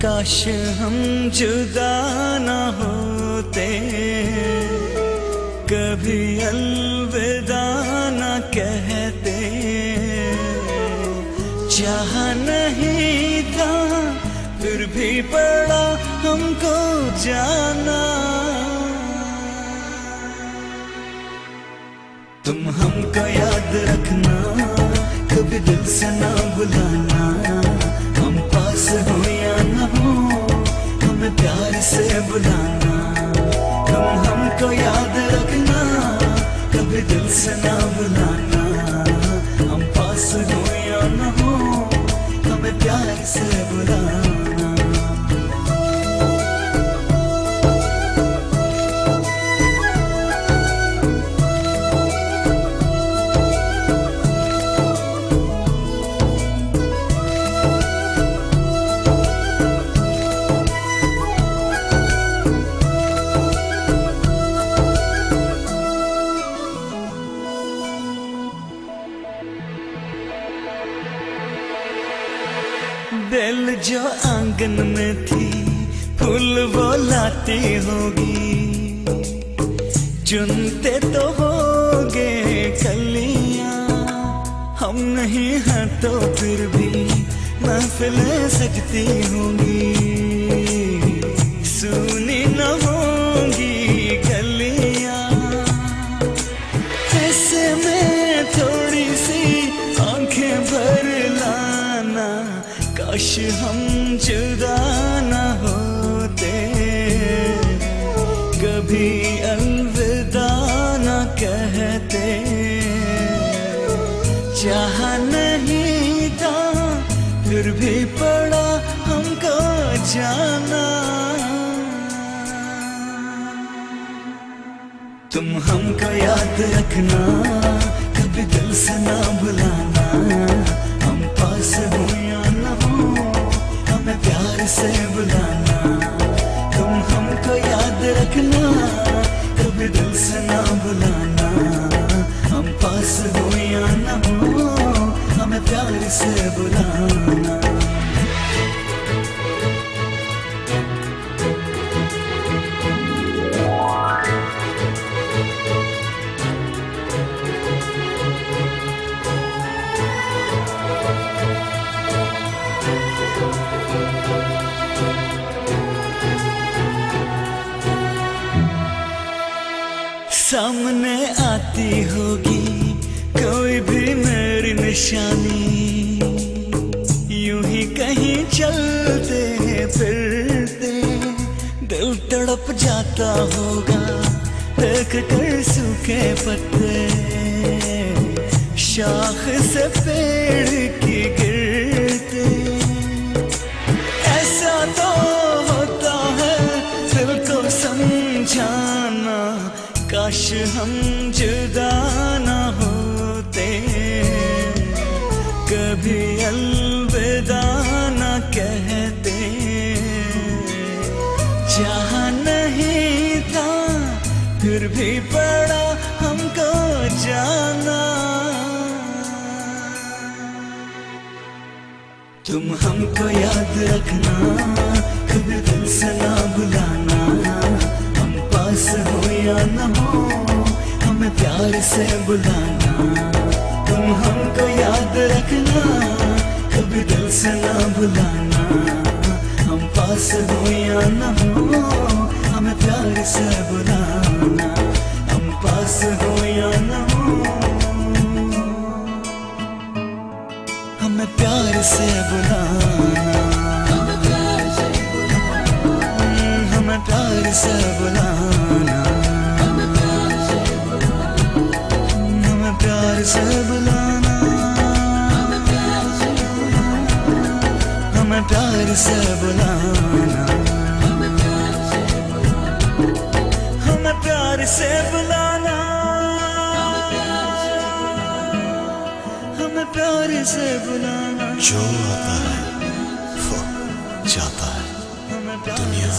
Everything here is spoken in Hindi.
काश हम जुदा न होते, कभी अलविदा न कहते। चाह नहीं था फिर भी पड़ा हमको जाना। तुम हमको याद रखना, कभी दिल से ना भुलाना। हम पास हो या न हो, हमें प्यार से बुलाना। तुम हमको याद रखना, कभी दिल से ना भुलाना। हम पास हो या न हो, हमें प्यार से बुलाना। बेल जो आंगन में थी, फूल वो लाती होगी। चुनते तो होगे कलियां, हम नहीं हैं तो फिर भी महफिलें सजती होंगी। सुनी न होंगी गलियां, ऐसे में थोड़ी सी आंखें भर लाना। काश हम जुदा न होते, कभी अलविदा न कहते। चाह नहीं था फिर भी पड़ा हमको जाना। तुम हमको याद रखना, कभी दिल से ना भुलाना। हम पास हो या न हो, हमें प्यार से बुलाना। तुम हमको याद रखना, कभी दिल से ना भुलाना। हम पास हो या न हो, हमें प्यार से बुलाना। सामने आती होगी कोई भी मेरी निशानी। यूं ही कहीं चलते फिरते दिल तड़प जाता होगा, देख कर सूखे पत्ते शाख से पेड़ की गिरते। ऐसा तो होता है दिल को समझाना। काश हम जुदा न होते, कभी अलविदा न कहते। चाह नहीं था फिर भी पड़ा हमको जाना। तुम हमको याद रखना, कभी दिल से ना भुलाना। पास हो या न हो, हमें प्यार से बुलाना। तुम हमको याद रखना, कभी दिल से ना भुलाना। हम पास हो या न हो, हमें प्यार से बुलाना। हम पास हो या न हो, हमें प्यार से बुलाना। हमें प्यार से बुलाना। हमें प्यार से बुलाना। हमें प्यार से बुलाना। हमें प्यार से बुलाना। हमें प्यार से बुलाना। जो आता है वो जाता है, दुनिया